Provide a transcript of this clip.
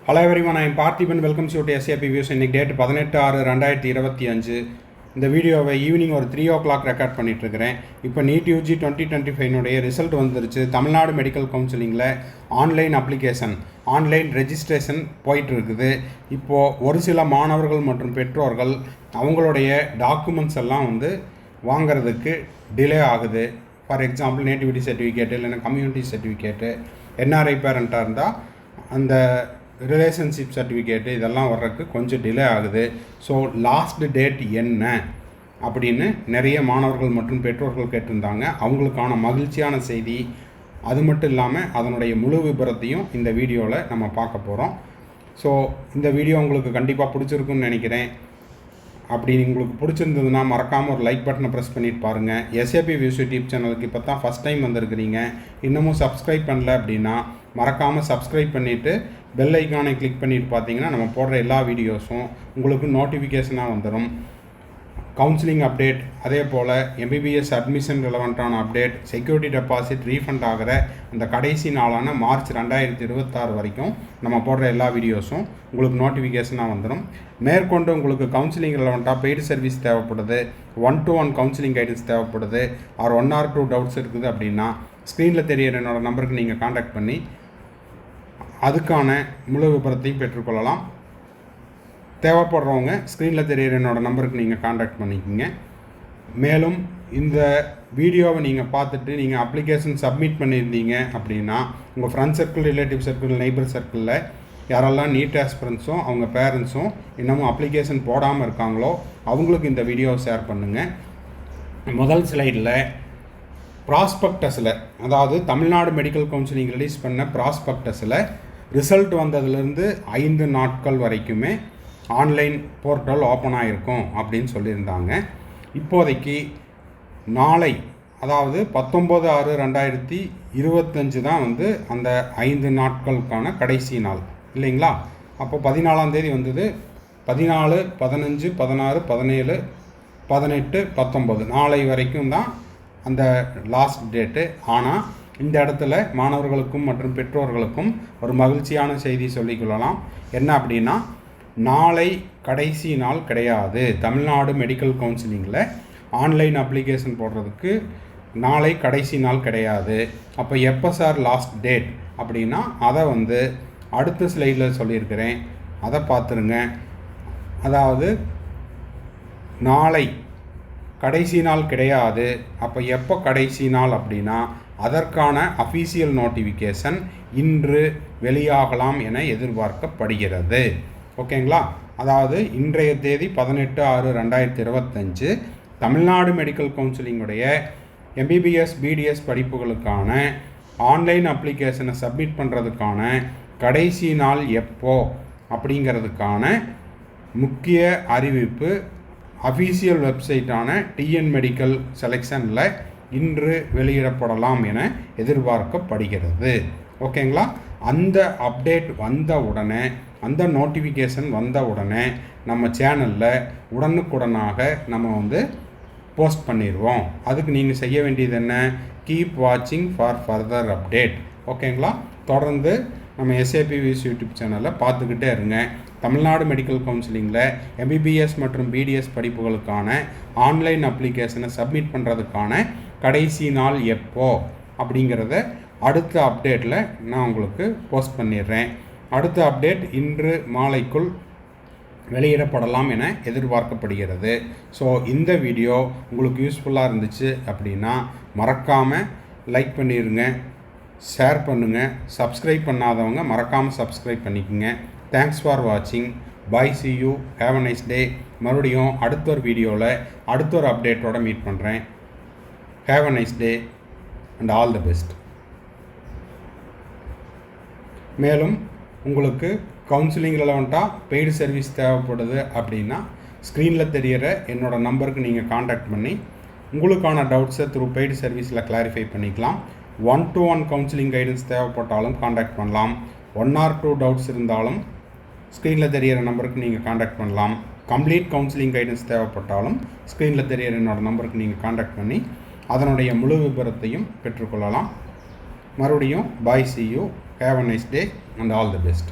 Hello everyone, I am Parthiban. Welcome to SAP Views. இன்னைக்கு date 18/6/2025. இந்த வீடியோவை evening ஒரு 3 o'clock ரெக்கார்ட் பண்ணிகிட்ருக்கிறேன். இப்போ நீட் யூஜி 2025 ரிசல்ட் வந்துருச்சு. தமிழ்நாடு மெடிக்கல் கவுன்சிலிங்கில் ஆன்லைன் அப்ளிகேஷன் ஆன்லைன் ரெஜிஸ்ட்ரேஷன் போயிட்டுருக்குது. இப்போது ஒரு சில மாணவர்கள் மற்றும் பெற்றோர்கள் அவங்களுடைய டாக்குமெண்ட்ஸ் எல்லாம் வாங்கிறதுக்கு டிலே ஆகுது. ஃபார் எக்ஸாம்பிள் நேட்டிவிட்டி சர்டிஃபிகேட்டு இல்லைன்னா கம்யூனிட்டி சர்டிஃபிகேட்டு, என்ஆர்ஐ பேரண்ட்டாக இருந்தால் அந்த ரிலேஷன்ஷிப் சர்டிஃபிகேட்டு இதெல்லாம் வர்றதுக்கு கொஞ்சம் டிலே ஆகுது. ஸோ லாஸ்ட் டேட் என்ன அப்படின்னு நிறைய மாணவர்கள் மற்றும் பெற்றோர்கள் கேட்டிருந்தாங்க. அவங்களுக்கான மகிழ்ச்சியான செய்தி, அது மட்டும் இல்லாமல் அதனுடைய முழு விபரத்தையும் இந்த வீடியோவில் நம்ம பார்க்க போகிறோம். ஸோ இந்த வீடியோ உங்களுக்கு கண்டிப்பாக பிடிச்சிருக்குன்னு நினைக்கிறேன். அப்படி உங்களுக்கு பிடிச்சிருந்ததுன்னா மறக்காமல் ஒரு லைக் பட்டனை ப்ரெஸ் பண்ணிட்டு பாருங்கள். எஸ்ஏபி வியூஸ் யூடியூப் சேனலுக்கு இப்போ தான் ஃபஸ்ட் டைம் வந்திருக்கிறீங்க, இன்னமும் சப்ஸ்கிரைப் பண்ணல அப்படின்னா மறக்காமல் சப்ஸ்கிரைப் பண்ணிவிட்டு பெல் ஐக்கானை கிளிக் பண்ணிட்டு பார்த்தீங்கன்னா நம்ம போடுற எல்லா வீடியோஸும் உங்களுக்கு நோட்டிஃபிகேஷனாக வந்துடும். கவுன்சிலிங் அப்டேட், அதே போல் எம்பிபிஎஸ் அட்மிஷன் ரிலவெண்ட்டான அப்டேட், செக்யூரிட்டி டெபாசிட் ரீஃபண்ட் ஆகிற அந்த கடைசி நாளான மார்ச் 2026 வரைக்கும் நம்ம போடுற எல்லா வீடியோஸும் உங்களுக்கு நோட்டிஃபிகேஷனாக வந்துடும். மேற்கொண்டு உங்களுக்கு கவுன்சிலிங் ரிலவெண்ட்டாக பெய்டு சர்வீஸ் தேவைப்படுது, 1-to-1 கவுன்சிலிங் கைடன்ஸ் தேவைப்படுது, ஆர் 1 or 2 டவுட்ஸ் இருக்குது அப்படின்னா ஸ்க்ரீனில் தெரியிற என்னோடய நம்பருக்கு நீங்கள் காண்டாக்ட் பண்ணி அதுக்கான முழு விபரத்தையும் பெற்றுக்கொள்ளலாம். தேவைப்படுறவங்க ஸ்க்ரீனில் தெரியிற என்னோடய நம்பருக்கு நீங்கள் காண்டாக்ட் பண்ணிக்கோங்க. மேலும் இந்த வீடியோவை நீங்கள் பார்த்துட்டு நீங்கள் அப்ளிகேஷன் சப்மிட் பண்ணியிருந்தீங்க அப்படின்னா உங்கள் friend circle, relative circle, neighbour சர்க்கிளில் யாரெல்லாம் நீட் ஆஸ்பிரன்ஸும் அவங்க பேரண்ட்ஸும் இன்னமும் அப்ளிகேஷன் போடாமல் இருக்காங்களோ அவங்களுக்கு இந்த வீடியோவை ஷேர் பண்ணுங்கள். முதல் ஸ்லைடில் ப்ராஸ்பெக்டஸில், அதாவது தமிழ்நாடு மெடிக்கல் கவுன்சிலிங் ரிலீஸ் பண்ண ப்ராஸ்பெக்டஸில் ரிசல்ட் வந்ததுலேருந்து 5 நாட்கள் வரைக்குமே ஆன்லைன் போர்ட்டல் ஓப்பன் ஆகிருக்கும் அப்படின்னு சொல்லியிருந்தாங்க. இப்போதைக்கு நாளை, அதாவது 19/6/2025 தான் அந்த 5 நாட்களுக்கான கடைசி நாள் இல்லைங்களா? அப்போ 14ஆம் தேதி வந்தது. 14, 15, 16, 17, 18, 19 நாளை வரைக்கும் தான் அந்த லாஸ்ட் டேட்டு. ஆனால் இந்த இடத்துல மாணவர்களுக்கும் மற்றும் பெற்றோர்களுக்கும் ஒரு மகிழ்ச்சியான செய்தி சொல்லிக்கொள்ளலாம். என்ன அப்படின்னா, நாளை கடைசி நாள் கிடையாது. தமிழ்நாடு மெடிக்கல் கவுன்சிலிங்கில் ஆன்லைன் அப்ளிகேஷன் போடுறதுக்கு நாளை கடைசி நாள் கிடையாது. அப்போ எப்போ சார் லாஸ்ட் டேட் அப்படின்னா அதை அடுத்த ஸ்லைடில் சொல்லியிருக்கிறேன், அதை பார்த்துருங்க. அதாவது நாளை கடைசி நாள் கிடையாது. அப்போ எப்போ கடைசி நாள் அப்படின்னா அதற்கான அஃபீஷியல் நோட்டிஃபிகேஷன் இன்று வெளியாகலாம் என எதிர்பார்க்கப்படுகிறது. ஓகேங்களா? அதாவது இன்றைய தேதி 18/6/2025 தமிழ்நாடு மெடிக்கல் கவுன்சிலிங்குடைய எம்பிபிஎஸ் பிடிஎஸ் படிப்புகளுக்கான ஆன்லைன் அப்ளிகேஷனை சப்மிட் பண்ணுறதுக்கான கடைசி நாள் எப்போ அப்படிங்கிறதுக்கான முக்கிய அறிவிப்பு அஃபீஷியல் வெப்சைட்டான டிஎன் மெடிக்கல் செலெக்ஷனில் இன்று வெளியிடப்படலாம் என எதிர்பார்க்கப்படுகிறது. ஓகேங்களா? அந்த அப்டேட் வந்த உடனே, அந்த நோட்டிஃபிகேஷன் வந்த உடனே நம்ம சேனலில் உடனுக்குடனாக நம்ம போஸ்ட் பண்ணிடுவோம். அதுக்கு நீங்கள் செய்ய வேண்டியது என்ன? கீப் வாட்சிங் ஃபார் ஃபர்தர் அப்டேட். ஓகேங்களா? தொடர்ந்து நம்ம எஸ்ஏபி வியூஸ் யூடியூப் சேனலில் பார்த்துக்கிட்டே இருங்க. தமிழ்நாடு மெடிக்கல் கவுன்சிலிங்கில் எம்பிபிஎஸ் மற்றும் பிடிஎஸ் படிப்புகளுக்கான ஆன்லைன் அப்ளிகேஷனை சப்மிட் பண்ணுறதுக்கான கடைசி நாள் எப்போ அப்படிங்கிறத அடுத்த அப்டேட்டில் நான் உங்களுக்கு போஸ்ட் பண்ணிடுறேன். அடுத்த அப்டேட் இன்று மாலைக்குள் வெளியிடப்படலாம் என எதிர்பார்க்கப்படுகிறது. ஸோ இந்த வீடியோ உங்களுக்கு யூஸ்ஃபுல்லாக இருந்துச்சு அப்படின்னா மறக்காமல் லைக் பண்ணிடுங்க, ஷேர் பண்ணுங்கள். சப்ஸ்கிரைப் பண்ணாதவங்க மறக்காமல் சப்ஸ்கிரைப் பண்ணிக்கோங்க. தேங்க்ஸ் ஃபார் வாட்சிங். Bye, see you, have a nice day. மறுபடியும் அடுத்த ஒரு வீடியோவில் அடுத்த ஒரு அப்டேட்டோட மீட் பண்ணுறேன். Have a nice day and all the best. மேலும் உங்களுக்கு கவுன்சிலிங் ரிலவெண்ட்டாக பெய்டு சர்வீஸ் தேவைப்படுது அப்படின்னா ஸ்க்ரீனில் தெரிகிற என்னோடய நம்பருக்கு நீங்கள் காண்டாக்ட் பண்ணி உங்களுக்கான டவுட்ஸை த்ரூ பெய்டு சர்வீஸில் கிளாரிஃபை பண்ணிக்கலாம். 1-to-1 கவுன்சிலிங் கைடன்ஸ் தேவைப்பட்டாலும் காண்டாக்ட் பண்ணலாம். 1 or 2 டவுட்ஸ் இருந்தாலும் ஸ்க்ரீனில் தெரிகிற நம்பருக்கு நீங்கள் காண்டாக்ட் பண்ணலாம். கம்ப்ளீட் கவுன்சிலிங் கைடன்ஸ் தேவைப்பட்டாலும் ஸ்க்ரீனில் தெரிகிற என்னோடய நம்பருக்கு நீங்கள் காண்டாக்ட் பண்ணி அதனுடைய முழு விபரத்தையும் பெற்றுக்கொள்ளலாம். மறுபடியும் பாய், see you, have a nice day and all the best.